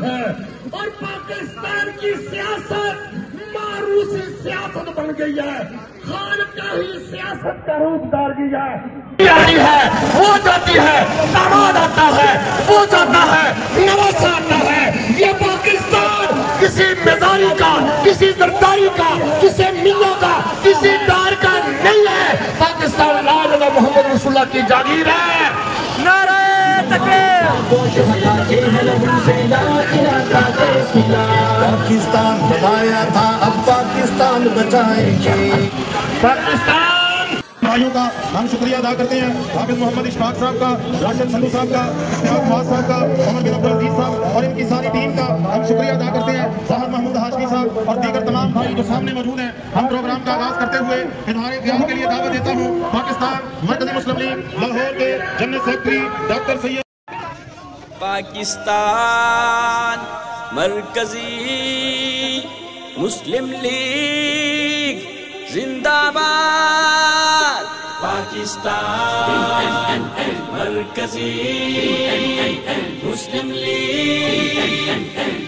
ہے اور پاکستان کی سیاست ماروسی سیاست بن گئی ہے، خانقاہی سیاست کا روپ دار گیا ہے، وہ جاتی ہے داماد آتا ہے، وہ جاتا ہے نواسا آتا ہے۔ یہ پاکستان کسی مزاری کا، کسی زرداری کا، کسی میاں کا، کسی دار کا نہیں ہے، پاکستان لا الہ الا محمد رسول اللہ کی جاگیر ہے۔ نعرہ تکبیر! پاکستان بنایا تھا، اب پاکستان بچائیں گے۔ پاکستان بھائیوں کا ہم شکریہ ادا کرتے ہیں، حافظ محمد اشفاق صاحب کا، راشد سندھو صاحب کا، اشتیاق فواز صاحب کا، عمر بن عبدالعزیز صاحب اور ان کی ساری ٹیم کا ہم شکریہ ادا کرتے ہیں، ظاہر محمود ہاشمی صاحب اور دیگر تمام بھائی جو سامنے موجود ہیں۔ ہم پروگرام کا آغاز کرتے ہوئے اظہار خیال کے لیے دعوت دیتا ہوں پاکستان مرکزی مسلم لیگ لاہور کے جنرل سیکرٹری ڈاکٹر سید۔ پاکستان مرکزی مسلم لیگ زندہ باد، پاکستان مرکزی مسلم لیگ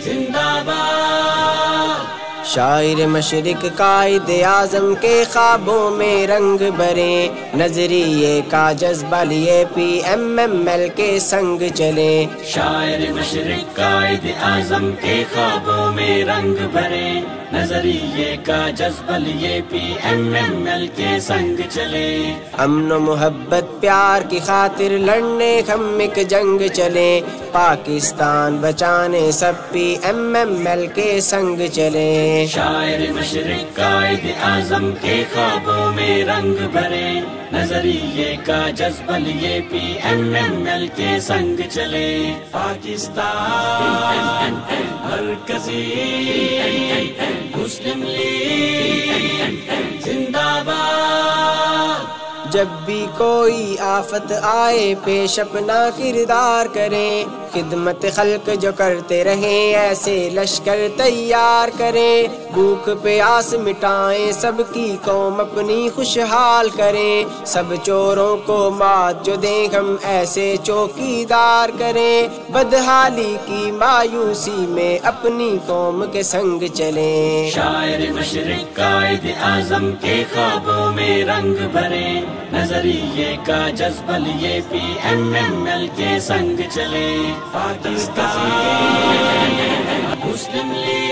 زندہ باد۔ شاعر مشرق قائد اعظم کے خوابوں میں رنگ بھرے، نظریے کا جذبہ لیے پی ایم ایل کے سنگ چلے۔ شاعر مشرق قائد اعظم کے خوابوں میں رنگ بھرے، نظریے کا جذبہ لیے پی ایم ایل کے سنگ چلے۔ امن و محبت پیار کی خاطر لڑنے ہم ایک جنگ چلے، پاکستان بچانے سب پی ایم ایل کے سنگ چلے۔ شاعر مشرق قائد اعظم کے خوابوں میں رنگ بھرے، نظریے کا جذبہ لیے پی ایم ایل کے سنگ چلے۔ پاکستان مرکزی مسلم لیگ زندہ باد۔ جب بھی کوئی آفت آئے پیش اپنا کردار کریں، خدمت خلق جو کرتے رہیں ایسے لشکر تیار کریں، بھوک پیاس مٹائیں سب کی قوم اپنی خوشحال کریں، سب چوروں کو مات جو دیں ہم ایسے چوکیدار کریں، بدحالی کی مایوسی میں اپنی قوم کے سنگ چلیں۔ شاعر مشرق قائد اعظم کے خوابوں میں رنگ بھرے، نظریے کا جذبہ لیے پی ایم ایل کے سنگ چلے۔ پاکستان مسلم لیگ